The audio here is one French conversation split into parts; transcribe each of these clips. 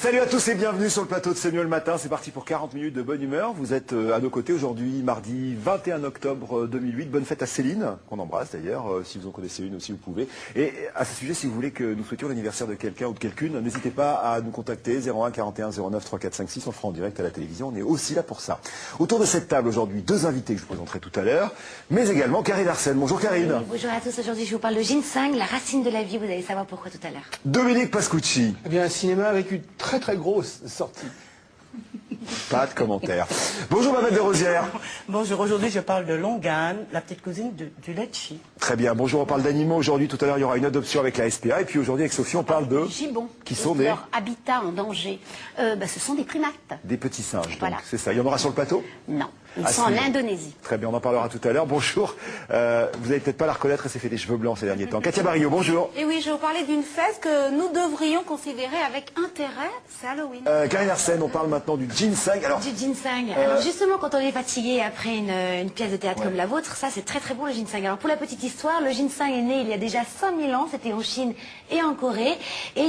Salut à tous et bienvenue sur le plateau de C'est mieux le matin. C'est parti pour 40 minutes de bonne humeur. Vous êtes à nos côtés aujourd'hui, mardi 21 octobre 2008. Bonne fête à Céline, qu'on embrasse d'ailleurs. Si vous en connaissez une aussi, vous pouvez. Et à ce sujet, si vous voulez que nous souhaitions l'anniversaire de quelqu'un ou de quelqu'une, n'hésitez pas à nous contacter 01 41 09 3456. On le fera en direct à la télévision. On est aussi là pour ça. Autour de cette table aujourd'hui, deux invités que je vous présenterai tout à l'heure, mais également Karine Arsène. Bonjour Karine. Oui, bonjour à tous. Aujourd'hui, je vous parle de ginseng, la racine de la vie. Vous allez savoir pourquoi tout à l'heure. Dominique Pascucci. Eh bien, un cinéma avec une très grosse sortie. Pas de commentaires. Bonjour Babette de Rosière. Bonjour, aujourd'hui je parle de Longan, la petite cousine du Lecce. Très bien, bonjour, on parle d'animaux aujourd'hui. Tout à l'heure, il y aura une adoption avec la SPA. Et puis aujourd'hui, avec Sophie, on parle de... Gibbons. Qui sont des... Leur habitat en danger. Ce sont des primates. Des petits singes, Voilà. donc c'est ça. Il y en aura sur le plateau? Non, ils Ah, sont en si. Indonésie. Très bien, on en parlera tout à l'heure. Bonjour. Vous n'allez peut-être pas la reconnaître, elle s'est fait des cheveux blancs ces derniers temps. Katia Barrio, bonjour. Et oui, je vais vous parler d'une fête que nous devrions considérer avec intérêt, c'est Halloween. Karine Arsène, on parle maintenant du ginseng. Alors, Du ginseng. Alors justement, quand on est fatigué après une pièce de théâtre comme la vôtre, ça c'est très bon le ginseng. Alors pour la petite histoire, le ginseng est né il y a déjà 5000 ans, c'était en Chine et en Corée, et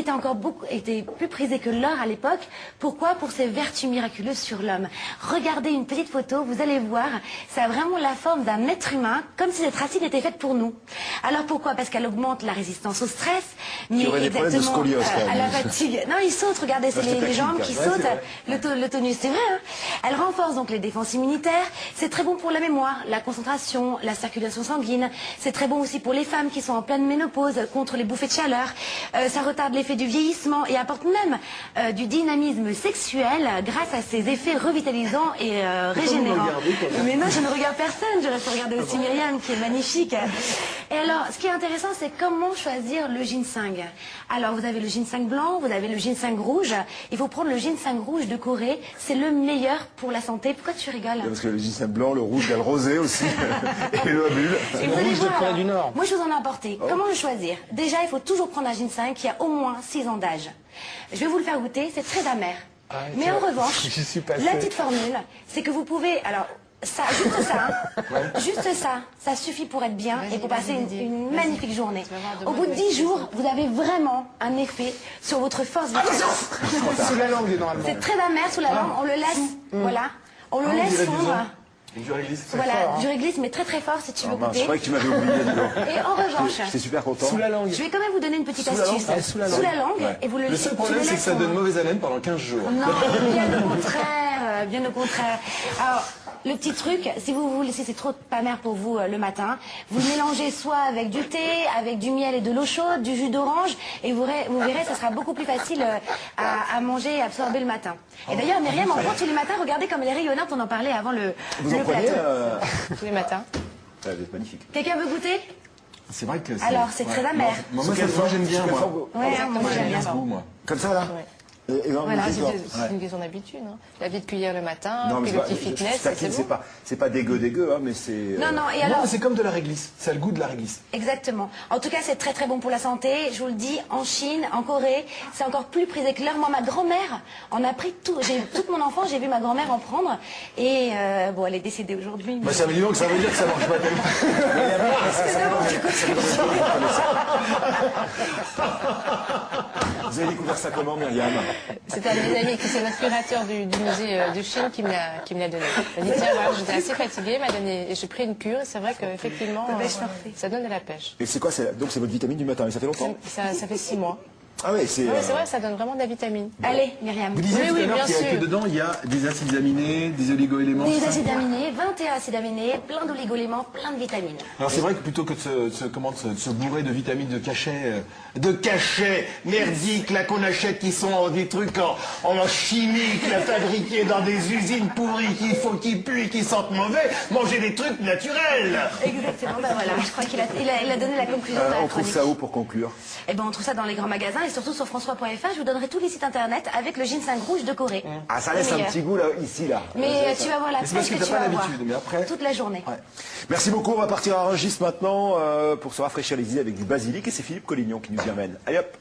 était plus prisé que l'or à l'époque. Pourquoi? Pour ses vertus miraculeuses sur l'homme. Regardez une petite photo, vous allez voir, ça a vraiment la forme d'un être humain, comme si cette racine était faite pour nous. Alors pourquoi? Parce qu'elle augmente la résistance au stress, mais aurait des problèmes de exactement scoliose, quand même. à la fatigue. Non, il saute, regardez, c'est les jambes qui sautent, le tonus, c'est vrai. Hein, elle renforce donc les défenses immunitaires, c'est très bon pour la mémoire, la concentration, la circulation sanguine, c'est très bon aussi pour les femmes qui sont en pleine ménopause, contre les bouffées de chaleur, ça retarde l'effet du vieillissement et apporte même du dynamisme sexuel grâce à ses effets revitalisants et régénérants. Mais non, je ne regarde personne, je reste regarder aussi Myriam qui est magnifique. Et alors, ce qui est intéressant, c'est comment choisir le ginseng. Alors, vous avez le ginseng blanc, vous avez le ginseng rouge, il faut prendre le ginseng rouge de Corée, c'est le meilleur pour la santé. Pourquoi tu rigoles? parce que le ginseng blanc, le rouge, il y a le rosé aussi, et le bulle. Et vous allez rouge de voir, Corée alors, du Nord. moi, je vous en ai apporté. Comment le choisir? Déjà, il faut toujours prendre un ginseng qui a au moins 6 ans d'âge. Je vais vous le faire goûter, c'est très amer. Mais en revanche, j'y suis passé. la petite formule, c'est que vous pouvez... Alors, ça, juste ça, hein, juste ça suffit pour être bien et pour passer une magnifique journée. Au bout de 10 jours, vous avez vraiment un effet sur votre force vitale. Sous la langue, normalement. C'est très amer sous la langue, on le laisse, voilà, on le laisse fondre. Du réglisse. Voilà, du réglisse, mais très fort si tu veux Mince, je goûter. croyais que tu m'avais oublié, dis donc. Et en revanche, J'étais super content. Sous la langue. je vais quand même vous donner une petite Sous la astuce. langue. Sous la langue. Et vous le Le seul problème, c'est que ça donne mauvaise haleine pendant 15 jours. Non, bien au contraire, bien au contraire. Alors, le petit truc, si vous voulez, si c'est trop pas mer pour vous le matin, vous le mélangez soit avec du thé, avec du miel et de l'eau chaude, du jus d'orange, et vous verrez, ça sera beaucoup plus facile à manger et à absorber le matin. Et d'ailleurs, Myriam, en prend tous les matins, regardez comme elle est rayonnante, on en parlait avant le Vous en prenez plateau. Tous les matins. Elle est magnifique. Quelqu'un veut goûter? C'est vrai que c'est... Alors, c'est très amer. Moi, j'aime bien, moi. Ouais, moi j'aime bien. Ce goût, moi. Comme ça, là? Et non, Voilà, mais c'est toi. C'est une question d'habitude. Hein. La petite cuillère le matin, Non, mais puis le c'est petit pas- fitness, je taquine, c'est bon. c'est pas dégueu, hein, mais c'est... Non, non, et Non, alors... mais c'est comme de la réglisse. Ça a le goût de la réglisse. Exactement. En tout cas, c'est très bon pour la santé. Je vous le dis, en Chine, en Corée, c'est encore plus prisé que l'or. Moi, ma grand-mère en a pris tout. Toute mon enfance, j'ai vu ma grand-mère en prendre. Et bon, elle est décédée aujourd'hui. Bah, ça veut dire que ça veut dire que ça marche pas tellement. Vous avez découvert ça comment, Myriam? C'est un de mes amis qui c'est l'inspirateur du musée de Chine qui me l'a donné. Il m'a dit tiens, voilà, j'étais assez fatiguée, m'a donné, et j'ai pris une cure, et c'est vrai qu'effectivement, ça donne de la pêche. Et c'est quoi? Donc c'est votre vitamine du matin, et ça fait longtemps? Ça fait 6 mois. Ah ouais, c'est... Oui, c'est vrai, ça donne vraiment de la vitamine. Allez, Myriam. Vous disiez Oui, tout oui, à l'heure bien que sûr. dedans, il y a des acides aminés, des oligo-éléments. Des c'est ça acides aminés, 21 acides aminés, plein d'oligo-éléments, plein de vitamines. Alors c'est vrai que plutôt que de se bourrer de vitamines de cachets merdiques là qu'on achète qui sont des trucs en chimique, là, fabriqués dans des usines pourries qui puent, qui sentent mauvais, manger des trucs naturels. Exactement, ben voilà, je crois qu'il a donné la conclusion de la On trouve chronique. ça où pour conclure? Eh ben, on trouve ça dans les grands magasins et surtout sur François.fr. Je vous donnerai tous les sites internet avec le ginseng rouge de Corée. Ah, ça laisse Le un meilleur. petit goût, là, ici, là. Mais tu vas voir la Mais c'est parce tête que que t'as tu pas vas avoir. l'habitude, mais après... Toute la journée. Ouais. Merci beaucoup, on va partir à Rungis maintenant pour se rafraîchir les idées avec du basilic et c'est Philippe Collignon qui nous y amène. Allez hop!